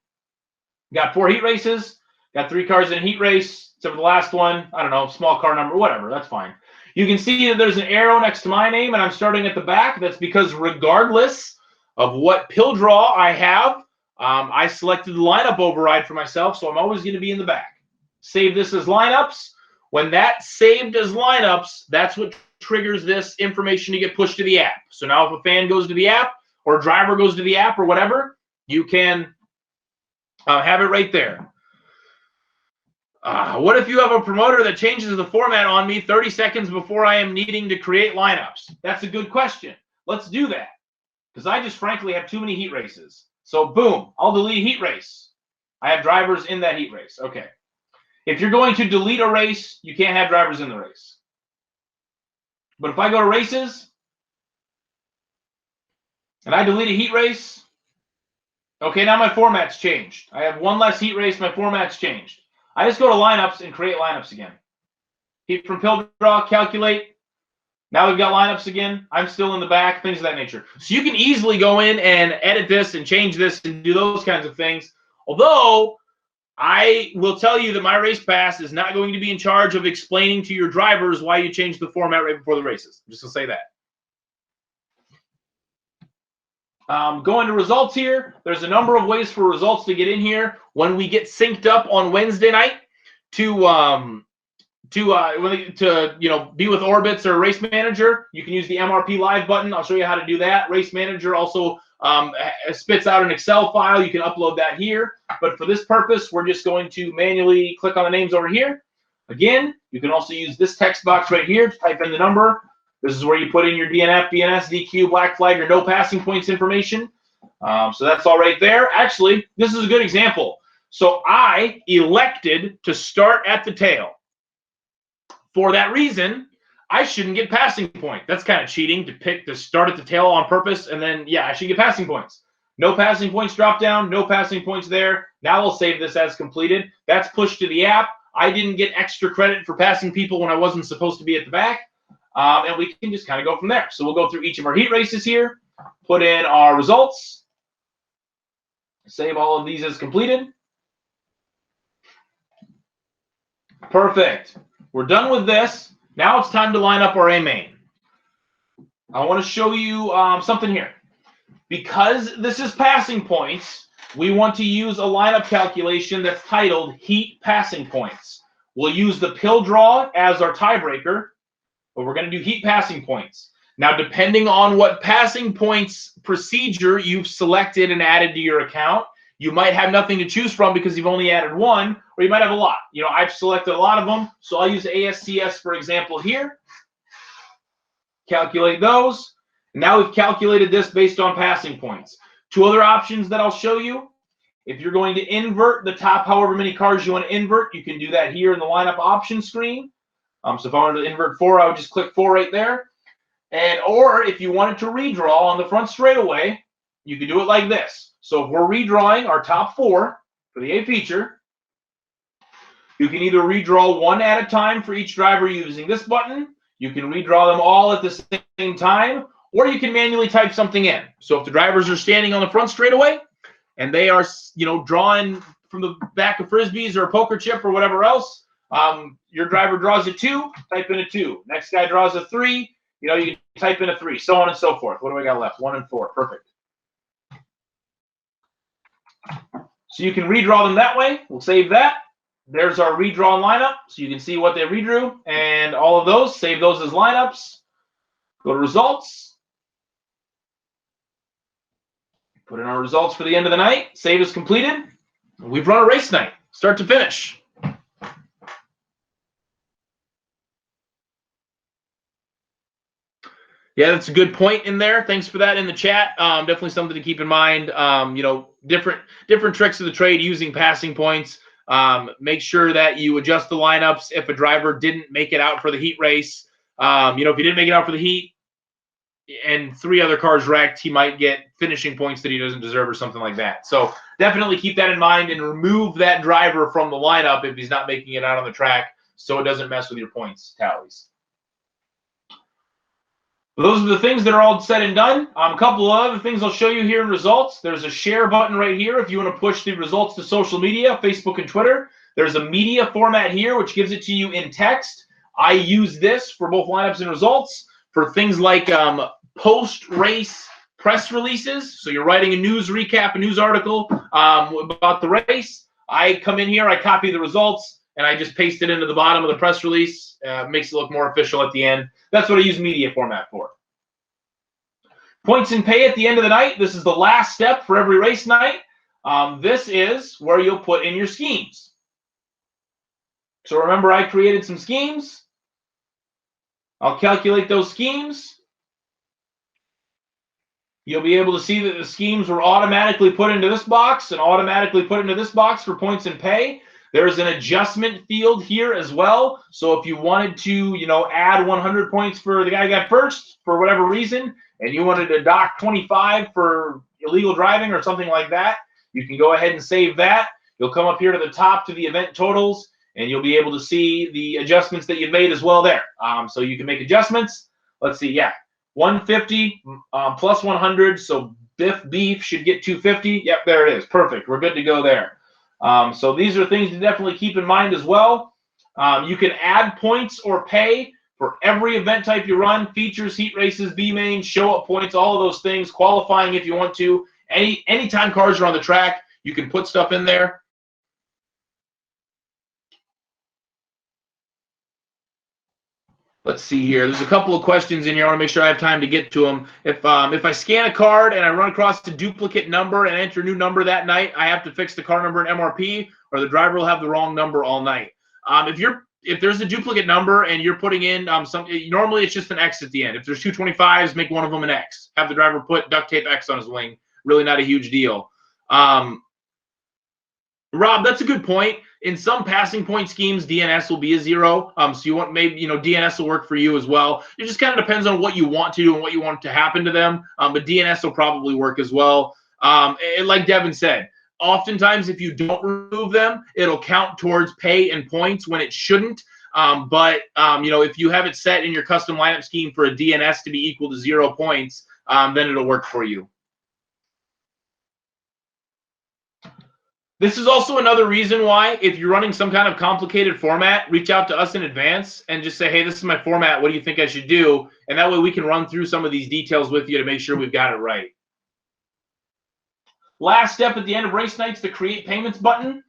Got 4 heat races. Got 3 cars in a heat race. Except for the last one. I don't know. Small car number. Whatever. That's fine. You can see that there's an arrow next to my name, and I'm starting at the back. That's because regardless of what pill draw I have, I selected the lineup override for myself, so I'm always going to be in the back. Save this as lineups. When that's saved as lineups, that's what triggers this information to get pushed to the app. So now if a fan goes to the app or a driver goes to the app or whatever, you can have it right there. What if you have a promoter that changes the format on me 30 seconds before I am needing to create lineups? That's a good question. Let's do that because I just frankly have too many heat races. So boom, I'll delete heat race. I have drivers in that heat race. Okay. If you're going to delete a race, you can't have drivers in the race. But if I go to races and I delete a heat race, okay, now my format's changed. I have one less heat race, my format's changed. I just go to lineups and create lineups again. Heat from pill draw, calculate. Now we've got lineups again. I'm still in the back, things of that nature. So you can easily go in and edit this and change this and do those kinds of things. Although I will tell you that MyRacePass is not going to be in charge of explaining to your drivers why you changed the format right before the races. I'm just going to say that. Going to results here, there's a number of ways for results to get in here. When we get synced up on Wednesday night to be with Orbitz or Race Manager, you can use the MRP Live button. I'll show you how to do that. Race Manager also spits out an Excel file. You can upload that here. But for this purpose, we're just going to manually click on the names over here. Again, you can also use this text box right here to type in the number. This is where you put in your DNF, BNS, DQ, black flag, or no passing points information. So that's all right there. Actually, this is a good example. So I elected to start at the tail. For that reason, I shouldn't get passing points. That's kind of cheating to pick to start at the tail on purpose, and then, yeah, I should get passing points. No passing points drop down, no passing points there. Now we'll save this as completed. That's pushed to the app. I didn't get extra credit for passing people when I wasn't supposed to be at the back. And we can just kind of go from there. So we'll go through each of our heat races here, put in our results, save all of these as completed. Perfect. We're done with this. Now it's time to line up our A main. I want to show you something here. Because this is passing points, we want to use a lineup calculation that's titled Heat Passing Points. We'll use the pill draw as our tiebreaker, but we're going to do heat passing points. Now, depending on what passing points procedure you've selected and added to your account, you might have nothing to choose from because you've only added one, or you might have a lot. You know, I've selected a lot of them, so I'll use ASCS, for example, here. Calculate those. Now we've calculated this based on passing points. 2 other options that I'll show you. If you're going to invert the top however many cars you want to invert, you can do that here in the lineup option screen. So if I wanted to invert 4, I would just click 4 right there. Or if you wanted to redraw on the front straightaway, you can do it like this. So if we're redrawing our top 4 for the A feature, you can either redraw one at a time for each driver using this button. You can redraw them all at the same time, or you can manually type something in. So if the drivers are standing on the front straightaway and they are, drawing from the back of Frisbees or a poker chip or whatever else. Your driver draws a 2, type in a 2. Next guy draws a 3, you know, you can type in a 3, so on and so forth. What do we got left? 1 and 4. Perfect. So you can redraw them that way. We'll save that. There's our redrawn lineup, so you can see what they redrew and all of those. Save those as lineups. Go to results. Put in our results for the end of the night. Save is completed. We've run a race night, start to finish. Yeah, that's a good point in there. Thanks for that in the chat. Definitely something to keep in mind. You know, different tricks of the trade using passing points. Make sure that you adjust the lineups if a driver didn't make it out for the heat race. You know, if he didn't make it out for the heat and 3 other cars wrecked, he might get finishing points that he doesn't deserve or something like that. So definitely keep that in mind and remove that driver from the lineup if he's not making it out on the track so it doesn't mess with your points tallies. Those are the things that are all said and done. A couple of other things I'll show you here in results. There's a share button right here if you want to push the results to social media, Facebook and Twitter. There's a media format here, which gives it to you in text. I use this for both lineups and results for things like post-race press releases. So you're writing a news recap, a news article about the race. I come in here, I copy the results, and I just paste it into the bottom of the press release. Makes it look more official at the end. That's what I use media format for. Points and pay at the end of the night. This is the last step for every race night. This is where you'll put in your schemes. So remember, I created some schemes. I'll calculate those schemes. You'll be able to see that the schemes were automatically put into this box and automatically put into this box for points and pay. There's an adjustment field here as well. So if you wanted to, you know, add 100 points for the guy who got first for whatever reason, and you wanted to dock 25 for illegal driving or something like that, you can go ahead and save that. You'll come up here to the top to the event totals, and you'll be able to see the adjustments that you've made as well there. So you can make adjustments. Let's see, yeah, 150 plus 100. So Biff Beef should get 250. Yep, there it is. Perfect. We're good to go there. So these are things to definitely keep in mind as well. You can add points or pay for every event type you run: features, heat races, B main, show up points, all of those things, qualifying if you want to. Anytime cars are on the track, you can put stuff in there. Let's see here. There's a couple of questions in here. I want to make sure I have time to get to them. If I scan a card and I run across a duplicate number and enter a new number that night, I have to fix the car number in MRP, or the driver will have the wrong number all night. If there's a duplicate number and you're putting in normally it's just an X at the end. If there's 225s, make one of them an X. Have the driver put duct tape X on his wing. Really not a huge deal. Rob, that's a good point. In some passing point schemes, DNS will be a 0. So you want maybe, you know, DNS will work for you as well. It just kind of depends on what you want to do and what you want to happen to them. But DNS will probably work as well. And like Devin said, oftentimes if you don't remove them, it'll count towards pay and points when it shouldn't. You know, if you have it set in your custom lineup scheme for a DNS to be equal to 0 points, then it'll work for you. This is also another reason why, if you're running some kind of complicated format, reach out to us in advance and just say, hey, this is my format. What do you think I should do? And that way we can run through some of these details with you to make sure we've got it right. Last step at the end of race nights, the create payments button.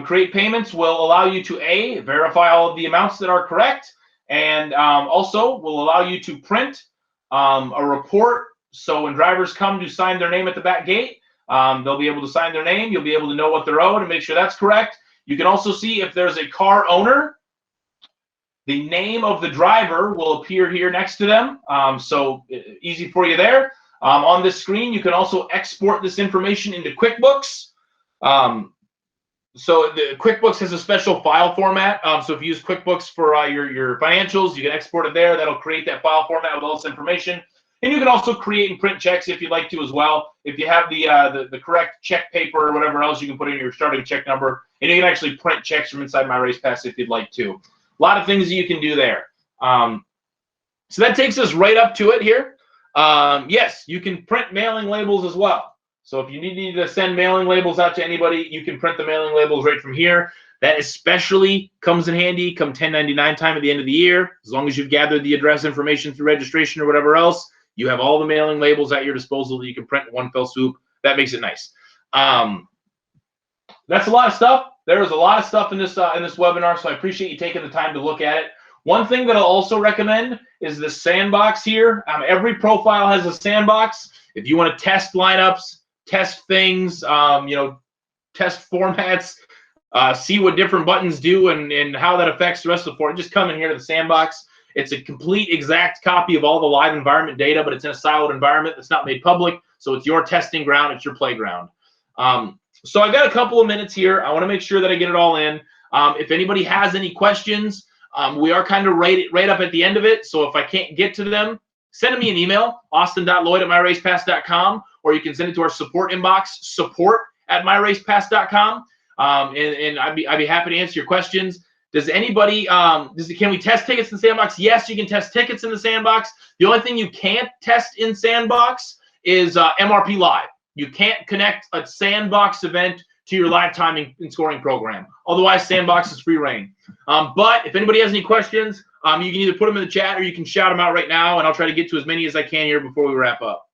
Create payments will allow you to A, verify all of the amounts that are correct, and also will allow you to print a report. So when drivers come to sign their name at the back gate, they'll be able to sign their name. You'll be able to know what they're owed and make sure that's correct. You can also see if there's a car owner, the name of the driver will appear here next to them. So easy for you there. On this screen, you can also export this information into QuickBooks. So the QuickBooks has a special file format. So if you use QuickBooks for your financials, you can export it there. That'll create that file format with all this information. And you can also create and print checks if you'd like to as well. If you have the correct check paper or whatever else, you can put in your starting check number. And you can actually print checks from inside MyRacePass if you'd like to. A lot of things that you can do there. So that takes us right up to it here. Yes, you can print mailing labels as well. So if you need to send mailing labels out to anybody, you can print the mailing labels right from here. That especially comes in handy come 1099 time at the end of the year. As long as you've gathered the address information through registration or whatever else, you have all the mailing labels at your disposal that you can print in one fell swoop. That makes it nice. That's a lot of stuff. There is a lot of stuff in this webinar, so I appreciate you taking the time to look at it. One thing that I'll also recommend is the Sandbox here. Every profile has a Sandbox. If you want to test lineups, test things, test formats, see what different buttons do and how that affects the rest of the board, just come in here to the Sandbox. It's a complete exact copy of all the live environment data, but it's in a siloed environment that's not made public. So it's your testing ground. It's your playground. So I've got a couple of minutes here. I want to make sure that I get it all in. If anybody has any questions, we are kind of right up at the end of it. So if I can't get to them, send me an email, austin.lloyd@myracepass.com, or you can send it to our support inbox, support@myracepass.com. And I'd be happy to answer your questions. Does anybody, can we test tickets in Sandbox? Yes, you can test tickets in the Sandbox. The only thing you can't test in Sandbox is MRP Live. You can't connect a Sandbox event to your live timing and scoring program. Otherwise, Sandbox is free reign. But if anybody has any questions, you can either put them in the chat or you can shout them out right now, and I'll try to get to as many as I can here before we wrap up.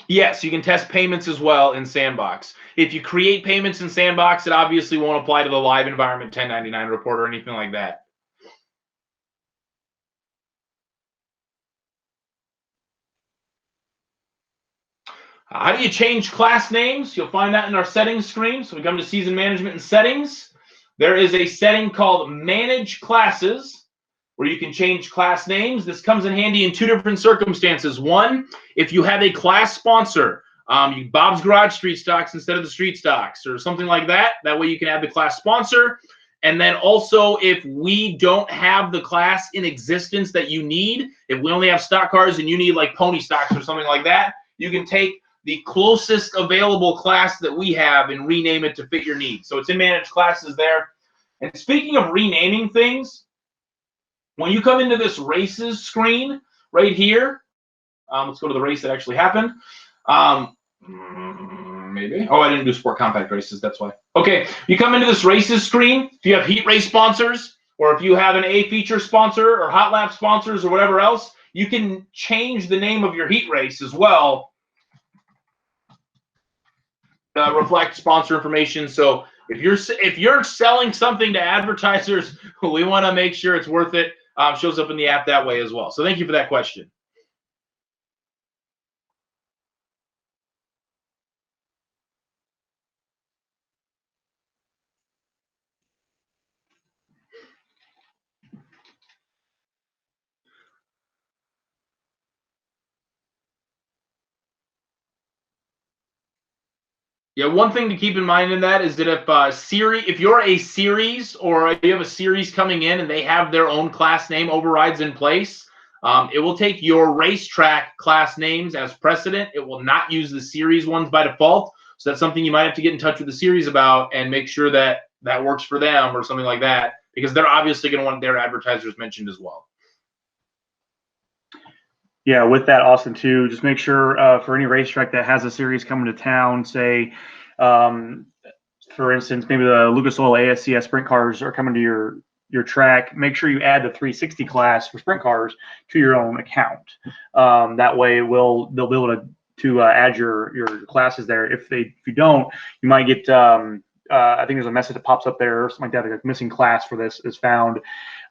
Yes, you can test payments as well in Sandbox. If you create payments in Sandbox, it obviously won't apply to the live environment 1099 report or anything like that. How do you change class names? You'll find that in our settings screen. So we come to season management and settings. There is a setting called Manage Classes where you can change class names. This comes in handy in two different circumstances. One, if you have a class sponsor, Bob's Garage Street Stocks instead of the Street Stocks or something like that. That way you can add the class sponsor. And then also if we don't have the class in existence that you need, if we only have stock cars and you need like pony stocks or something like that, you can take the closest available class that we have and rename it to fit your needs. So it's in Manage Classes there. And speaking of renaming things, when you come into this races screen right here, let's go to the race that actually happened. Maybe. Oh, I didn't do sport compact races. That's why. Okay, you come into this races screen. If you have heat race sponsors, or if you have an A feature sponsor or hot lap sponsors or whatever else, you can change the name of your heat race as well. Reflect sponsor information. So if you're selling something to advertisers, we want to make sure it's worth it. Shows up in the app that way as well. So thank you for that question. Yeah, one thing to keep in mind in that is that if you're a series or you have a series coming in and they have their own class name overrides in place, it will take your racetrack class names as precedent. It will not use the series ones by default. So that's something you might have to get in touch with the series about and make sure that that works for them or something like that, because they're obviously going to want their advertisers mentioned as well. Yeah, with that, Austin, too, just make sure for any racetrack that has a series coming to town, say, for instance, maybe the Lucas Oil ASCS sprint cars are coming to your track, make sure you add the 360 class for sprint cars to your own account. That way, they'll be able to add your classes there. If you don't, you might get I think there's a message that pops up there or something like that, like a missing class for this is found.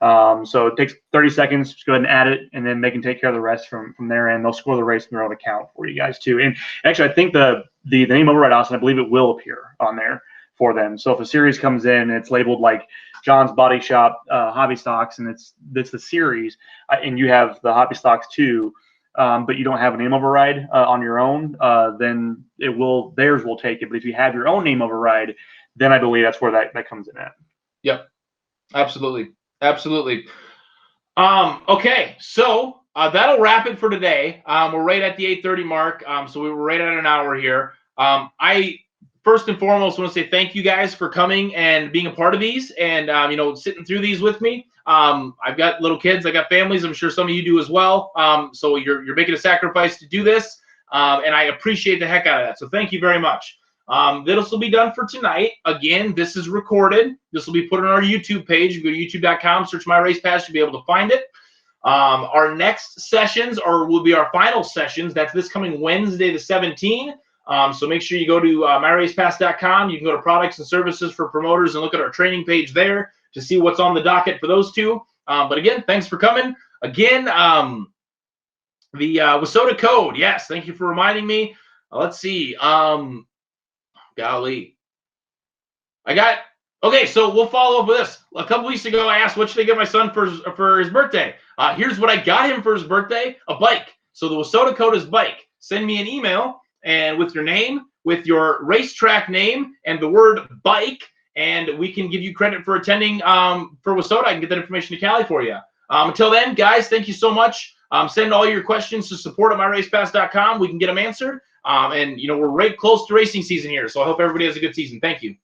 So it takes 30 seconds. Just go ahead and add it, and then they can take care of the rest from their end. They'll score the race in their own account for you guys too. And actually, I think the name override, Austin, I believe it will appear on there for them. So if a series comes in and it's labeled like John's Body Shop Hobby Stocks, and it's the series, and you have the Hobby Stocks too, but you don't have a name override on your own, then theirs will take it. But if you have your own name override, then I believe that's where that comes in at. Yep, absolutely. Absolutely. Okay, so that'll wrap it for today. We're right at the 8:30 mark, so we were right at an hour here. I first and foremost, I want to say thank you guys for coming and being a part of these and, you know, sitting through these with me. I've got little kids. I got families. I'm sure some of you do as well. So you're making a sacrifice to do this, and I appreciate the heck out of that. So thank you very much. This will be done for tonight. Again, this is recorded. This will be put on our YouTube page. You go to youtube.com, search MyRacePass, you'll be able to find it. Our next sessions will be our final sessions. That's this coming Wednesday, the 17th. So make sure you go to MyRacePass.com. You can go to products and services for promoters and look at our training page there to see what's on the docket for those two. But again, thanks for coming. Again, the WSOTA code. Yes, thank you for reminding me. Let's see. Golly. Okay, so we'll follow up with this. A couple weeks ago, I asked what should I get my son for his birthday. Here's what I got him for his birthday: a bike. So the WSOTA code is bike. Send me an email and with your name, with your racetrack name, and the word bike, and we can give you credit for attending for WSOTA. I can get that information to Callie for you. Until then, guys, thank you so much. Send all your questions to support@myracepass.com. We can get them answered. And, you know, we're right close to racing season here, so I hope everybody has a good season. Thank you.